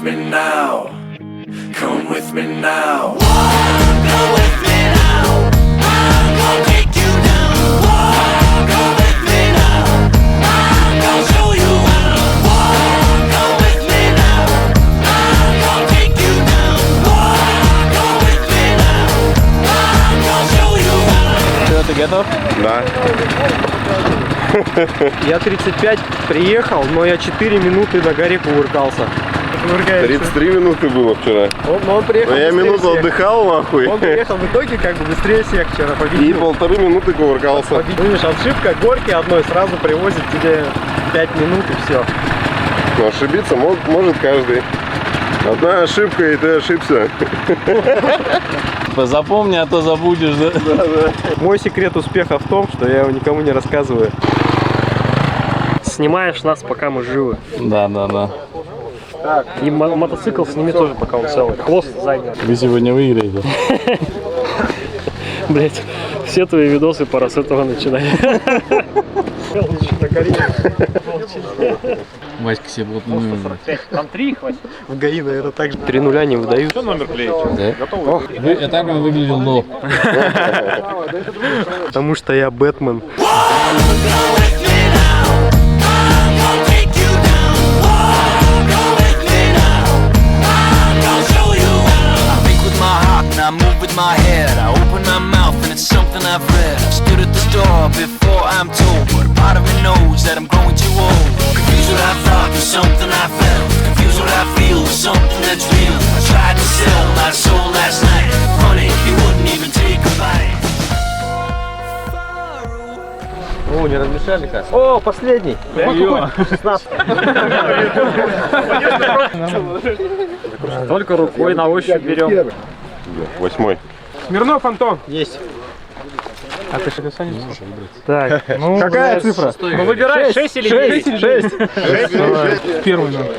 with me now. Come with me now. Go with me now. I'm gonna take you down. Go with me now. I'm gonna show you how. Go with me now. I'm gonna take you down. Go with me now. I'm gonna show you how. Что, ты готов? Да. Я 35 приехал, но я 4 минуты на горе кувыркался. 33 минуты было вчера. Он приехал. Но я минуту отдыхал, нахуй. Он приехал в итоге как бы быстрее всех вчера И победил. 1,5 минуты кувыркался. Видишь, ошибка горки одной сразу привозит тебе 5 минут и все. Но ошибиться может каждый. Одна ошибка, и ты ошибся. Запомни, а то забудешь, да? Мой секрет успеха в том, что я его никому не рассказываю. Снимаешь нас, пока мы живы. Да. И мотоцикл сними тоже, пока он целый. Хвост задний. Вы сегодня выиграете. Блять, все твои видосы пора с этого начинать. Васька себе вот Там 3 хватит. В ГАИ, наверное, так же 3 нуля не выдают. Что номер клеите? Да? Готовы? Так он выглядел до. Потому что я Бэтмен. I move with my head, I open my mouth and it's something I've read. I stood at the door before I'm told, but a part of me knows that I'm growing too old. Confused what I thought with something I felt, confused what I feel with something that's real. I tried to sell my soul last night, funny, he wouldn't even take a bite. О, не размешали как? О, последний! 16. Только рукой на ощупь берем. 8. Смирнов Антон. Есть. А ты что, Саня? Так, ну, какая цифра? Ну, выбирай 6 или 9? 6. Первый номер.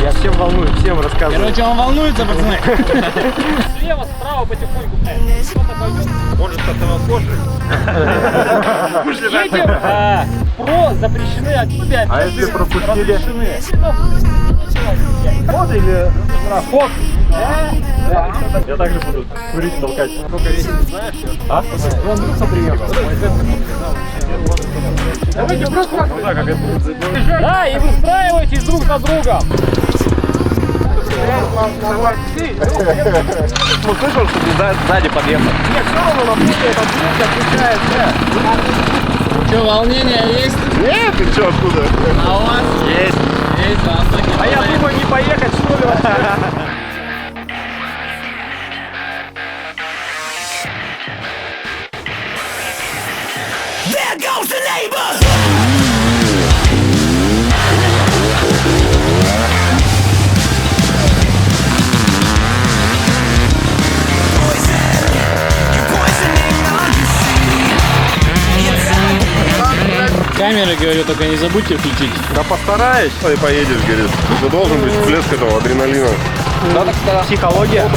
Я всем волнуюсь, всем рассказываю. Короче, он волнуется, пацаны. Слева, справа потихоньку. Кто-то пойдет. Может, кто-то вас слушает. Едем. Про запрещены опять. А если пропустили? Ход или ход? Да. Я также буду курить, толкать. Сколько весит, знаешь? А? Он просто приехал. Давайте просто. Да, и выстраивайтесь друг за другом. Ну, слышал, что ты сзади подъехал? Нет, все равно на пути этот звук отключается. Че, волнение есть? Нет, ты что, откуда? А у вас? Есть. Есть, а А я думаю, не поехать, что ли, вообще? There goes the neighbor! Камеры, говорю, только не забудьте включить. Да постараюсь. И поедешь, говорит. Это должен быть всплеск этого адреналина. Да, так психология.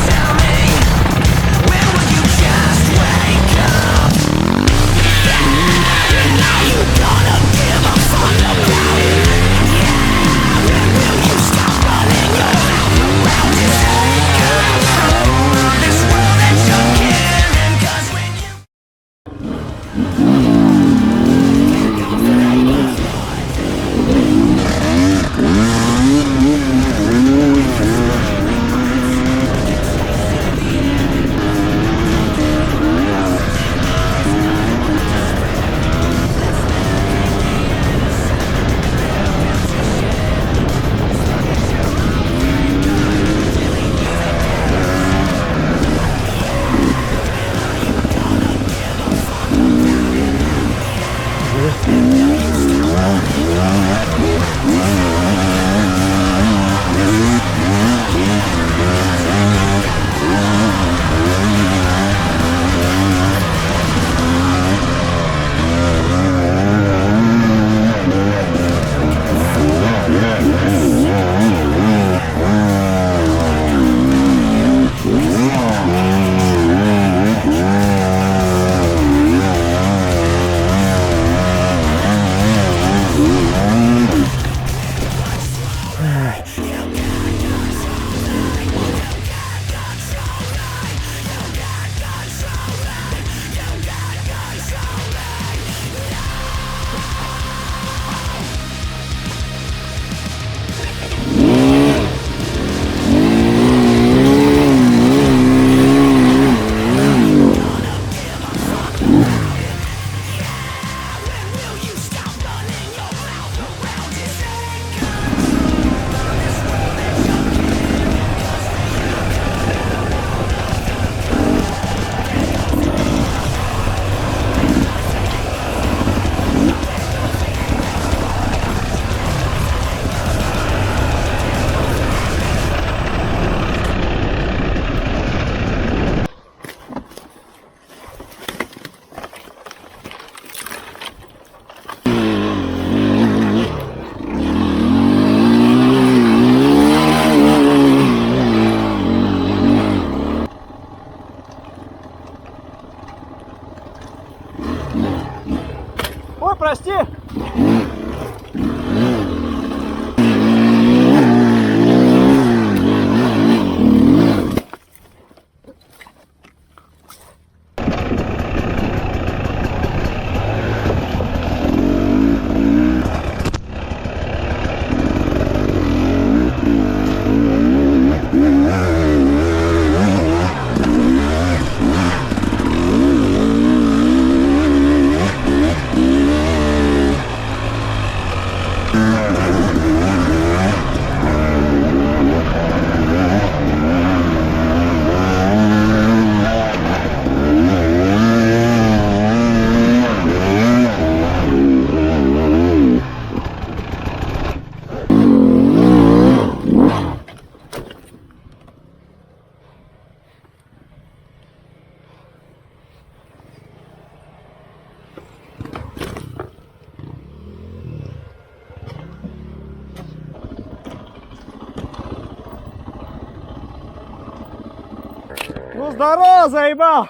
Здорово, заебал!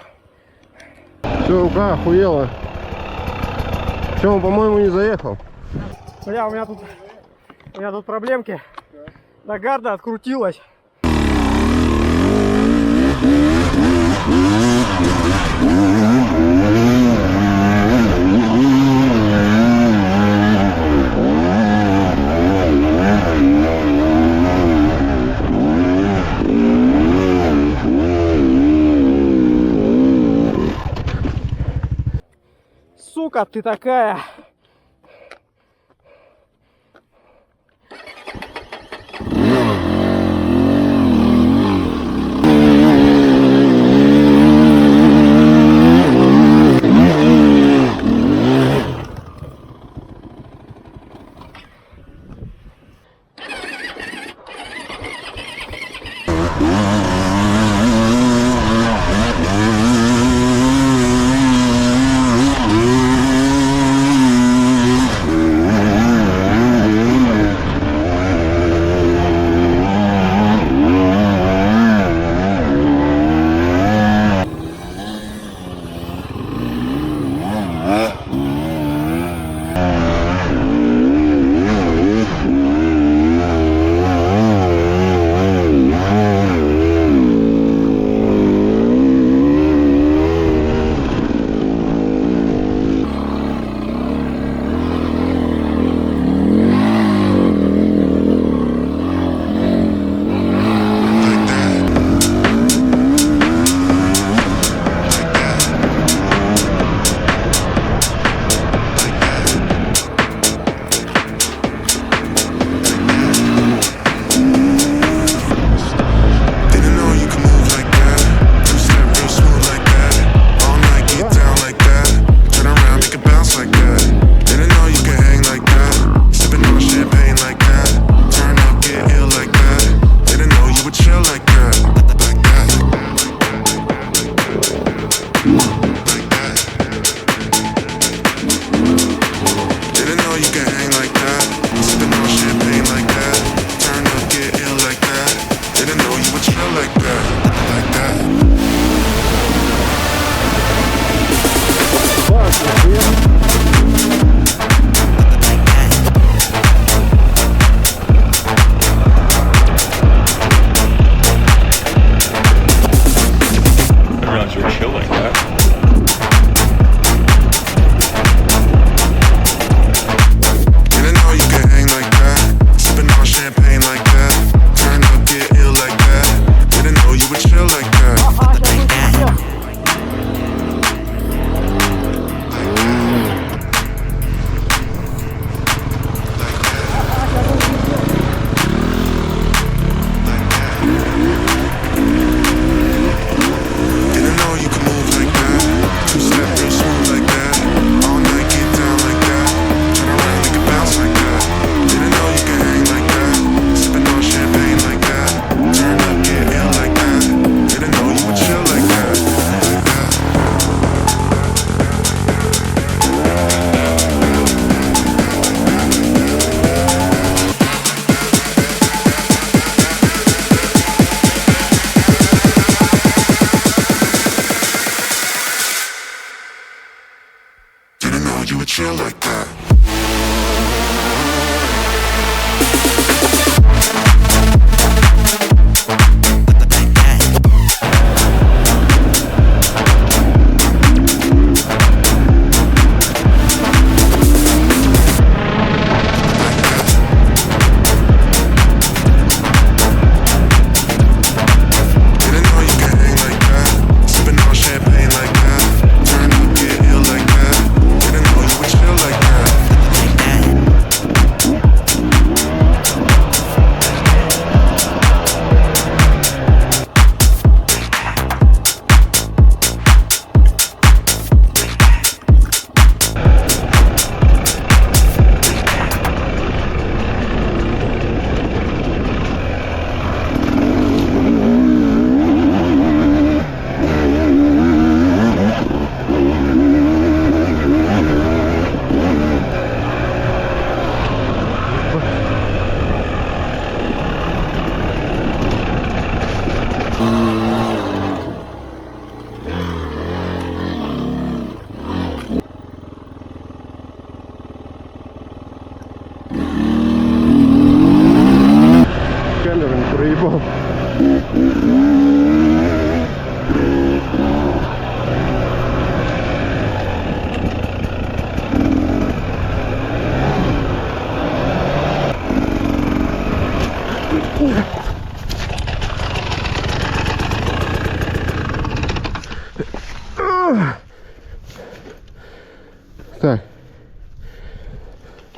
Все, рука охуела. Все, он, по-моему, не заехал. Бля, у меня тут проблемки. Нагарда открутилась. Сука, ты такая.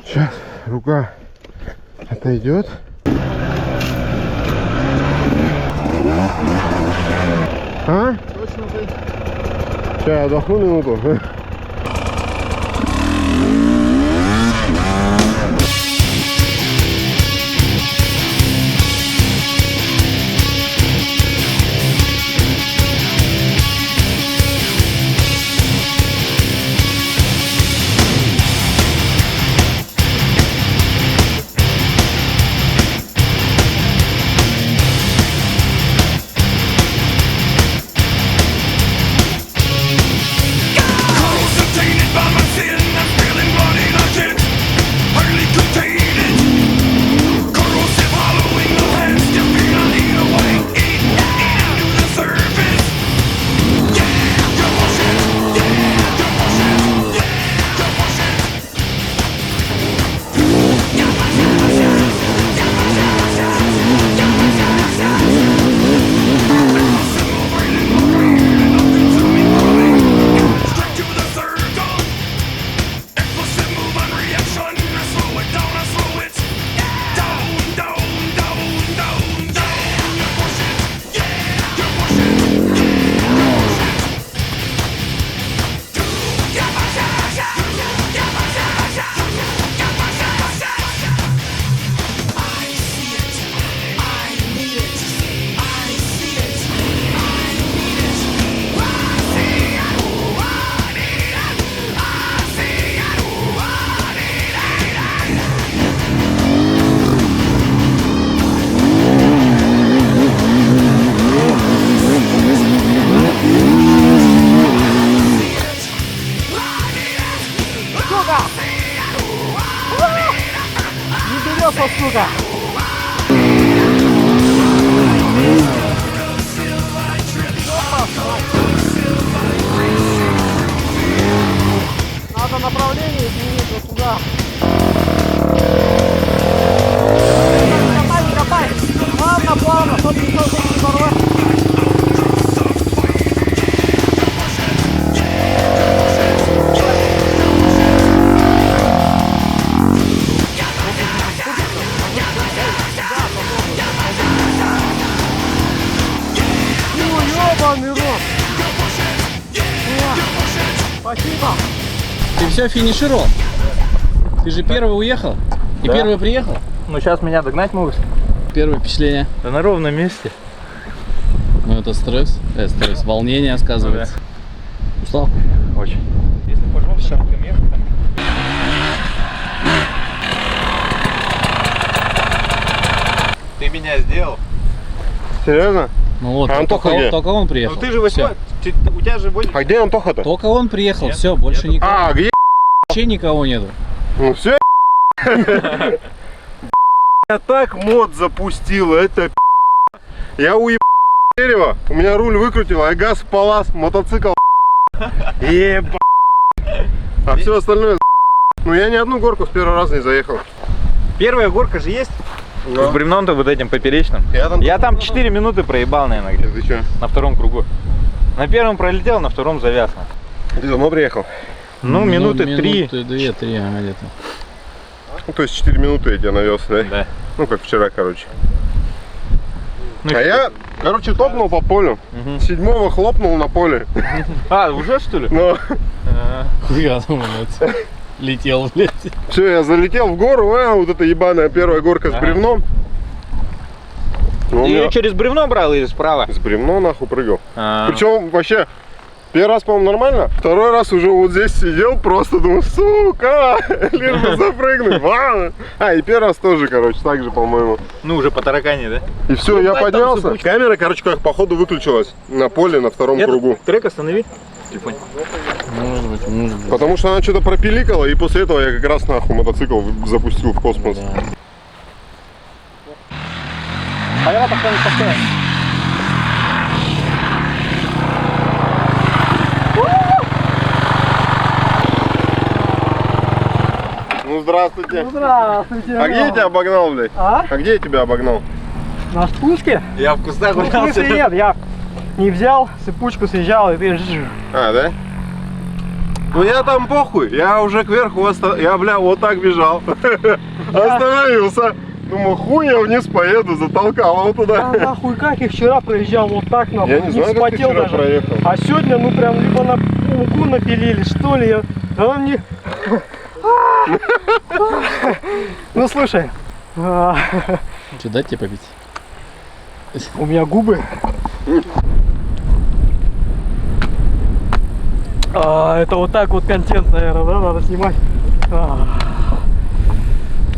Сейчас рука отойдет. А? Сейчас отдохну минуту. Contained by my sin, I'm feeling bloody nothing. Hardly contain it. Corrosive hollowing the hands, jumping on the away. Eat into the surface. Yeah, you're pushing. Yeah, you're pushing. Yeah, you're pushing. Straight to the circle. Explosive move on reaction. I slow it down, I slow it down, down, down, down, down. You're pushing. Yeah, you're pushing. Надо направление изменить вот туда. Копай, не копай. Плавно, плавно, чтобы не порвать. Ёбаный рот. Спасибо. Ты все финишировал? Ты же первый уехал? И Да. первый приехал? Ну сейчас меня догнать могут. Первое впечатление? Да на ровном месте. Ну это стресс. Стресс. Волнение сказывается. Устал? Очень. Если пожмем, то ехать там. Ты меня сделал. Серьезно? Ну вот, А Антоха где? только он приехал. Ну ты же Всё. восьмой. У тебя же 8. А где Антоха-то? Только он приехал, Нет, все, больше нету. никого. А, где? Вообще никого нету. Ну все. Я так мод запустил, это я уебал дерево, у меня руль выкрутил, а газ полаз, мотоцикл еба. А все остальное. Ну я ни одну горку с первого раза не заехал. Первая горка же есть? Да. С бревном-то вот этим поперечным. Я там 4 минуты проебал, наверное, где-то. Ты че? На втором кругу. На первом пролетел, на втором завяз. Ты давно приехал? Ну, минуты 3. Минуты 2-3, ага, где-то. Ну, то есть 4 минуты я тебя навез, да? Да. Ну, как вчера, короче. Ну, А я, короче, топнул по полю. Седьмого хлопнул на поле. А, уже что ли? Но Я думал, это летел, блядь. все, я залетел в гору, вот эта ебаная первая горка с Ага. бревном. Ну, у Ты меня ее через бревно брал или справа? с бревно нахуй прыгал. А, Причем вообще, первый раз, по-моему, нормально. Второй раз уже вот здесь сидел, просто думал, сука, лишь бы запрыгнуть. А, и первый раз тоже, короче, так же, по-моему. ну, уже по таракане, да? И все, я дай там поднялся. цепочку. Камера, короче, как походу выключилась на поле на втором кругу. Трек останови. Телефон. Может быть, может быть. Потому что она что-то пропиликала, и после этого я как раз нахуй мотоцикл запустил в космос. Да. А я пока не поставил. Ну, здравствуйте. Здравствуйте. А где я тебя обогнал, блядь? А? А где я тебя обогнал? На спуске? Я в кустах Ну, в смысле нет, я не взял, цепочку съезжал и ты... А, да? Ну я там похуй, я уже кверху, я, бля, вот так бежал. Остановился. Думаю, хуй я вниз поеду, затолкал его туда. А нахуй как, я вчера проезжал вот так, нахуй, Я не знаю, как ты вспотел вчера даже. проехал. А сегодня, ну прям, либо на муку напилили, что ли, а он не... Ну слушай, Что, дать тебе попить? у меня губы. Это вот так вот контент, наверное, да, надо снимать.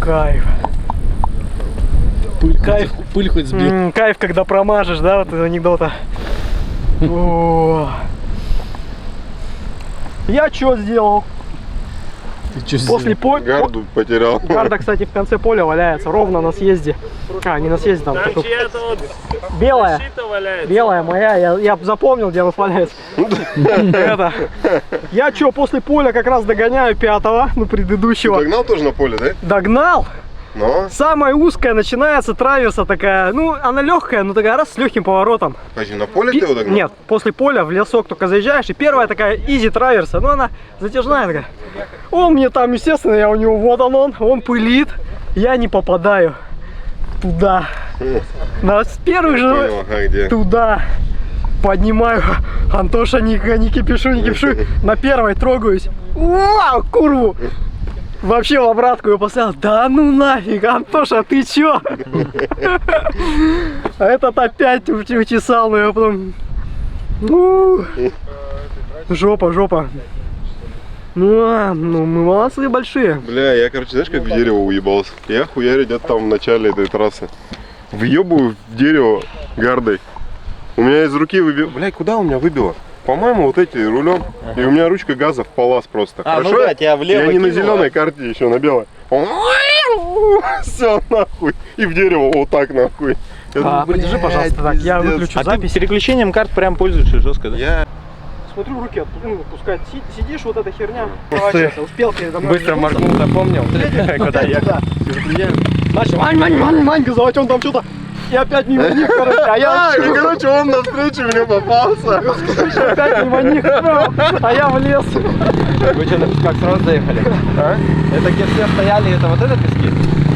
Кайф. Пыль хоть сбил. Кайф, когда промажешь, да, вот из анекдота. О. Я что сделал? Ты что После поля... Гарду потерял. Гарда, кстати, в конце поля валяется, ровно на съезде. Не на съезде, там такой... Белая. Белая моя, я запомнил, где она валяется. Это. Я что, после поля как раз догоняю пятого, ну, предыдущего. Догнал тоже на поле, да? Догнал. Но. Самая узкая начинается траверса такая, ну, она легкая, но такая раз с легким поворотом. Подожди, на поле ты его догнал? Нет, после поля в лесок только заезжаешь, и первая такая изи траверса, но она затяжная такая. Он мне там, естественно, я у него, вот он пылит, я не попадаю туда. С первых же Понял, ага, где? туда поднимаю. Антоша, не кипишу, на первой трогаюсь. Вау, курву! Вообще в обратку я поставил. Да ну нафиг, Антоша, ты чё? А этот опять учесал, но я потом... Жопа. Ну, мы молодцы большие. Бля, я, короче, знаешь, как в дерево уебался? Я хуярю где-то там в начале этой трассы. Въебываю в дерево гардой. У меня из руки выбило... Бля, куда у меня выбило? По-моему, вот эти рулем. И у меня ручка газа в палас просто. Хорошо? ну да, тебя влево Я не на кинуло. зеленой карте, еще на белой. Все, нахуй. И в дерево вот так, нахуй. Я думаю, Подержи, блядь, пожалуйста, так, я пиздец. выключу А ты запись. переключением карт прям пользуешься жестко, да? Я... Смотрю, в руке пускай. Сидишь, вот эта херня. Поворачивается, успел передо мной. Быстро моргнул, запомнил, куда ехать. Начал, Мань, газовать, он там что-то. И опять мимо них, короче, а я... и, короче, он навстречу мне попался. Опять мимо них, а я в лес. Вы что, как сразу заехали? А? Это где все стояли, это вот этот пески?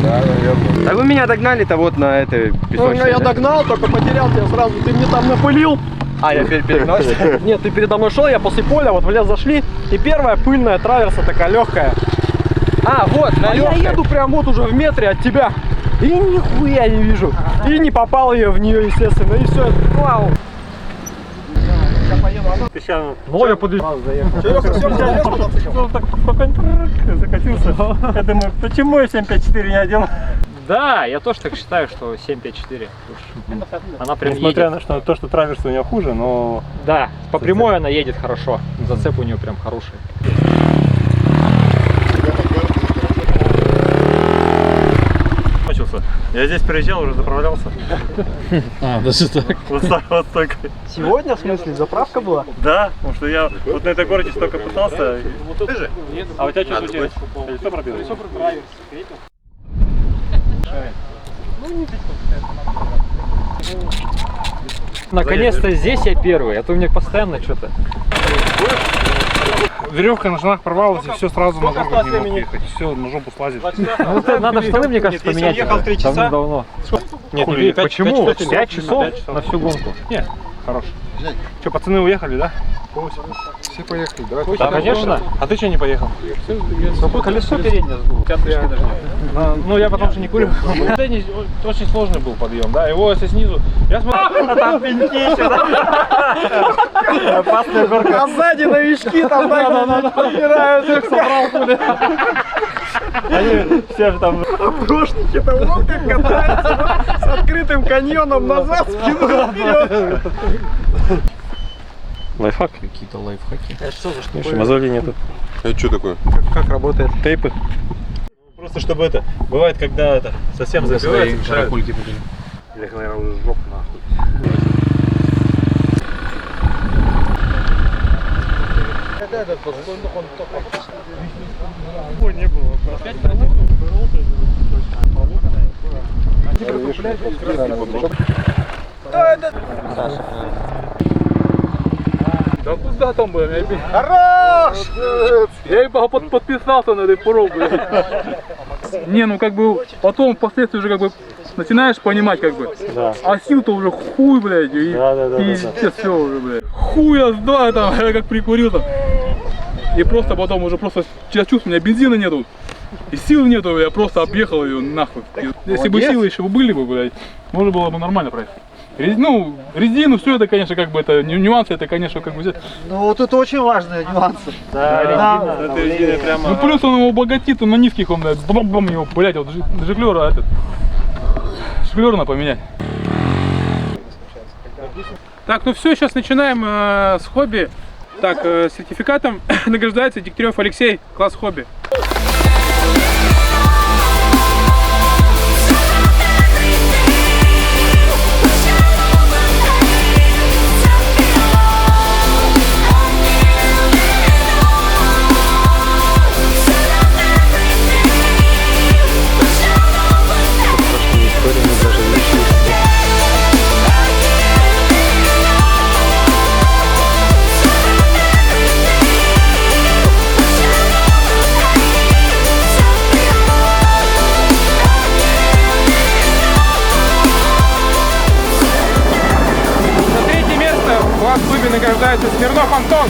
Да, наверное. А вы меня догнали-то вот на этой песочной. Я догнал, только потерял тебя сразу. Ты мне там напылил. А, я перегнался? Нет, ты передо мной шел, я после поля, вот в лес зашли. И первая пыльная траверса такая легкая. А, вот, на А я еду прям вот уже в метре от тебя. И нихуя не вижу. И не попал ее в нее, естественно. И все. Вау. Ну, я подъезжал. Закатился. Я думаю, почему я 754 не одел? Да, я тоже так считаю, что 754. Она прям Несмотря едет. на что, то, что траверс у нее хуже, но... Да, по прямой она едет хорошо. Зацеп у нее прям хороший. Мучился. Я здесь приезжал, уже заправлялся. А, даже так. Вот столько. Сегодня, в смысле, заправка была? Да, потому что я вот на этой городе столько пытался. А у тебя что случилось? Что пробило? Наконец-то здесь я первый, а то у меня постоянно что-то. Веревка на штанах порвалась, и все сразу на горку не мог ехать. Все, на жопу слазит. Ну, это надо штаны, мне кажется, поменять. ехал 3 часа. Давно. Нет, почему? 5 часов на всю гонку. Нет, хорош. Что, пацаны уехали, да? Все поехали, давай. Да, конечно. А ты что не поехал? Колесо переднее сдуло. Пяточки даже нет. Ну, я потому что не курю. Последний очень сложный был подъем, да? Его если снизу... Я смотрю, а там пеньки еще, да? Опасная горка. А сзади новички там подбирают, их собрал пули. Они все же там... Прошники-то вот как катаются, с открытым каньоном назад, спину вперед. Лайфхак. Какие-то лайфхаки. Слушай, мозолей нету. Это что такое? Как работает? Тейпы. Просто чтобы это... Бывает, когда это совсем забивается, мешает. Каракульки были. Или, наверное, уже жопу нахуй. Не было. Да куда там, блядь? Хорош! Я и подписался на этой пробу. Не, ну как бы потом впоследствии уже как бы начинаешь понимать как бы. Да. А сил-то уже хуй, блядь, и пиздец все уже, блядь. Хуя с два там, я как прикурил там. И просто потом уже просто я чувствую, у меня бензина нету. И сил нету, я просто объехал ее нахуй. Если бы силы еще были бы, блядь, можно было бы нормально проехать. Ну, резину, все это, конечно, как бы это нюансы, это, конечно, как бы взять. Ну вот это очень важные нюансы. Да, резина прямо. Ну плюс он его обогатит, он на низких, он, блядь, бам-бам его, блядь, вот жиглера этот. Шклер надо поменять. Так, ну все, сейчас начинаем с хобби. Так, сертификатом награждается Дегтярев Алексей, класс хобби. Награждается Смирнов Антон.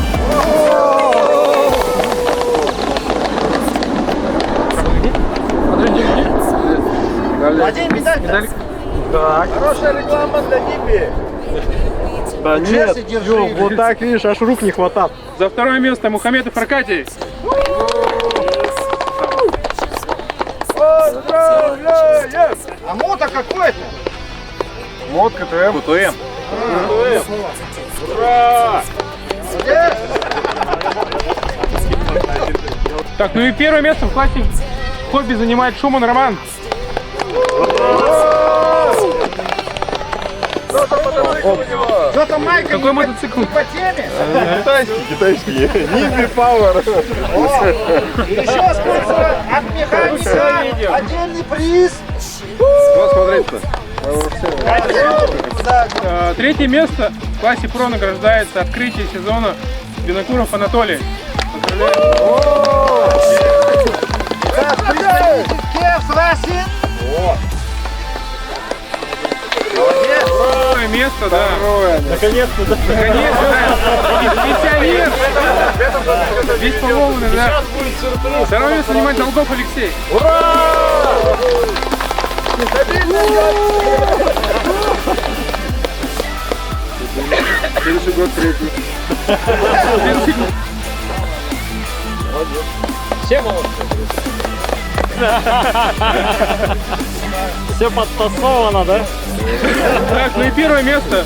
Один медаль. Так. Хорошая реклама для Ниби. Да нет, Ё, вот так, видишь, аж рук не хватает. За второе место Мухаметов Аркадий. Поздравляем! А мото какой-то? Мод КТМ. КТМ. Ура! Так, ну и первое место в классе хобби занимает Шуман Роман. Что там, Майка? Какой мотоцикл? По теме? Китайский. Ниби Пауэр. Еще спонсора от механика. Отдельный приз. Что смотреть-то? Третье место в классе ПРО награждается открытие сезона Винокуров Анатолий. Поздравляем! Кевс Расин. Второе место, да. Наконец-то, да. Наконец-то, да. Специалист. Весь поломанный, да. Второе место занимает Долгов Алексей. Следующий год третий. Все молодцы. Все подтасовано, да? Так, ну и первое место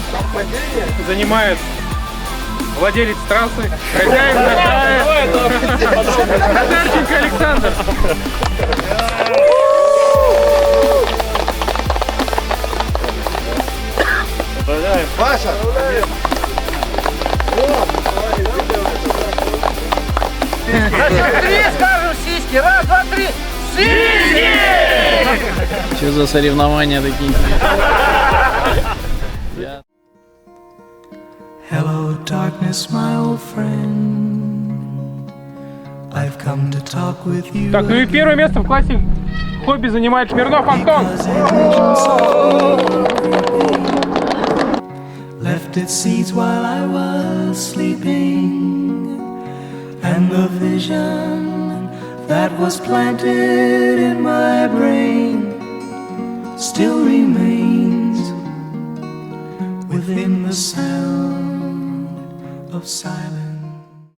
занимает владелец трассы, хозяин Назарченко Александр. Паша. Три скажем сиськи. Раз, два, три. Сиськи! Что за соревнования такие? Hello, darkness, my old friend. I've come to talk with you. Так, ну и первое место в классе хобби занимает Смирнов Антон. Left its seeds while I was sleeping, and the vision that was planted in my brain still remains within the sound of silence.